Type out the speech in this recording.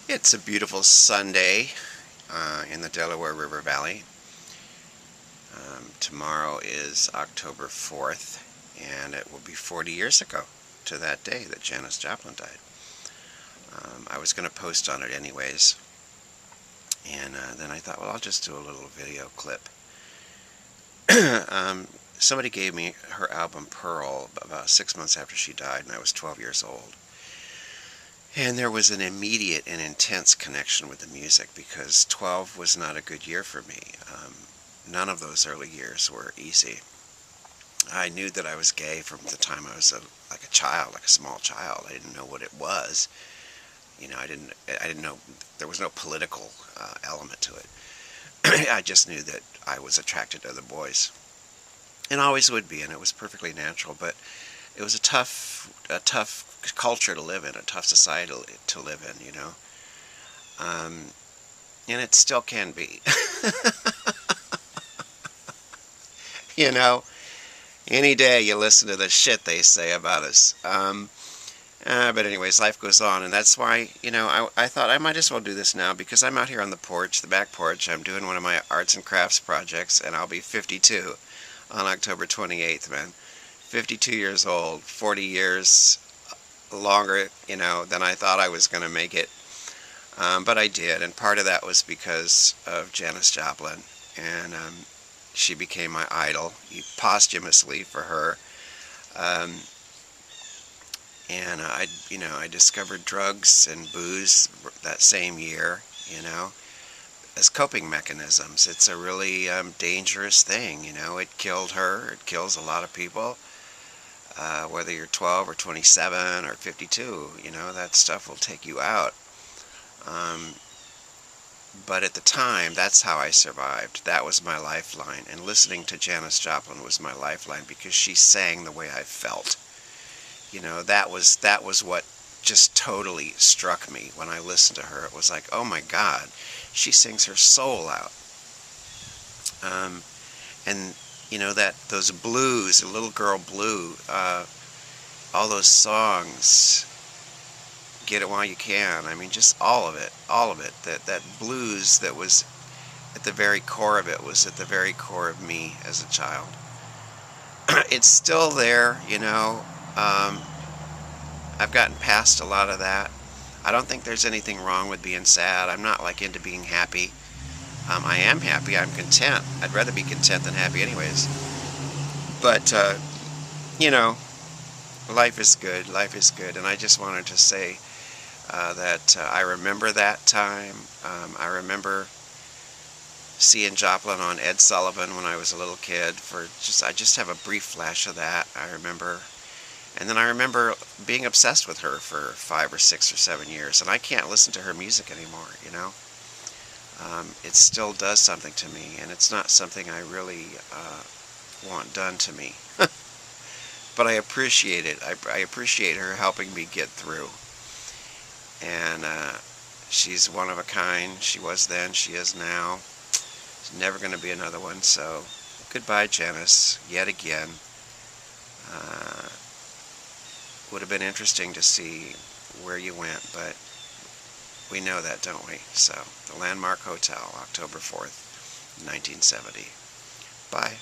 It's a beautiful Sunday in the Delaware River Valley. Tomorrow is October 4th, and it will be 40 years ago to that day that Janis Joplin died. I was going to post on it anyways, and then I thought, well, I'll just do a little video clip. Somebody gave me her album Pearl about 6 months after she died, and I was 12 years old. And there was an immediate and intense connection with the music because 12 was not a good year for me. None of those early years were easy. I knew that I was gay from the time I was like a child, like a small child. I didn't know what it was. You know, I didn't know there was no political element to it. I just knew that I was attracted to other boys, and always would be, and it was perfectly natural. But it was a tough culture to live in, a tough society to live in, you know. And it still can be. You know, any day you listen to the shit they say about us. But anyways, life goes on, and that's why, you know, I thought I might as well do this now because I'm out here on the porch, the back porch. I'm doing one of my arts and crafts projects, and I'll be 52 on October 28th, man. 52 years old, 40 years longer, you know, than I thought I was going to make it. But I did, and part of that was because of Janis Joplin, and she became my idol, posthumously for her. And I discovered drugs and booze that same year, you know, as coping mechanisms. It's a really dangerous thing, you know. It killed her. It kills a lot of people. Whether you're 12 or 27 or 52, you know, that stuff will take you out. But at the time, that's how I survived. That was my lifeline. And listening to Janis Joplin was my lifeline because she sang the way I felt. You know, that was what just totally struck me when I listened to her. It was like, oh my God, she sings her soul out. And you know, those blues, the Little Girl Blue, all those songs, Get It While You Can. I mean, just all of it. That blues that was at the very core of it was at the very core of me as a child. It's still there, you know. I've gotten past a lot of that. I don't think there's anything wrong with being sad. I'm not like into being happy. I am happy. I'm content. I'd rather be content than happy anyways. But, you know, life is good. Life is good. And I just wanted to say that I remember that time. I remember seeing Joplin on Ed Sullivan when I was a little kid. I just have a brief flash of that. I remember. And then I remember being obsessed with her for 5 or 6 or 7 years. And I can't listen to her music anymore, you know. It still does something to me. And it's not something I really want done to me. But I appreciate it. I appreciate her helping me get through. And she's one of a kind. She was then. She is now. There's never going to be another one. So goodbye, Janis, yet again. Would have been interesting to see where you went, but we know that, don't we? So, the Landmark Hotel, October 4th, 1970. Bye.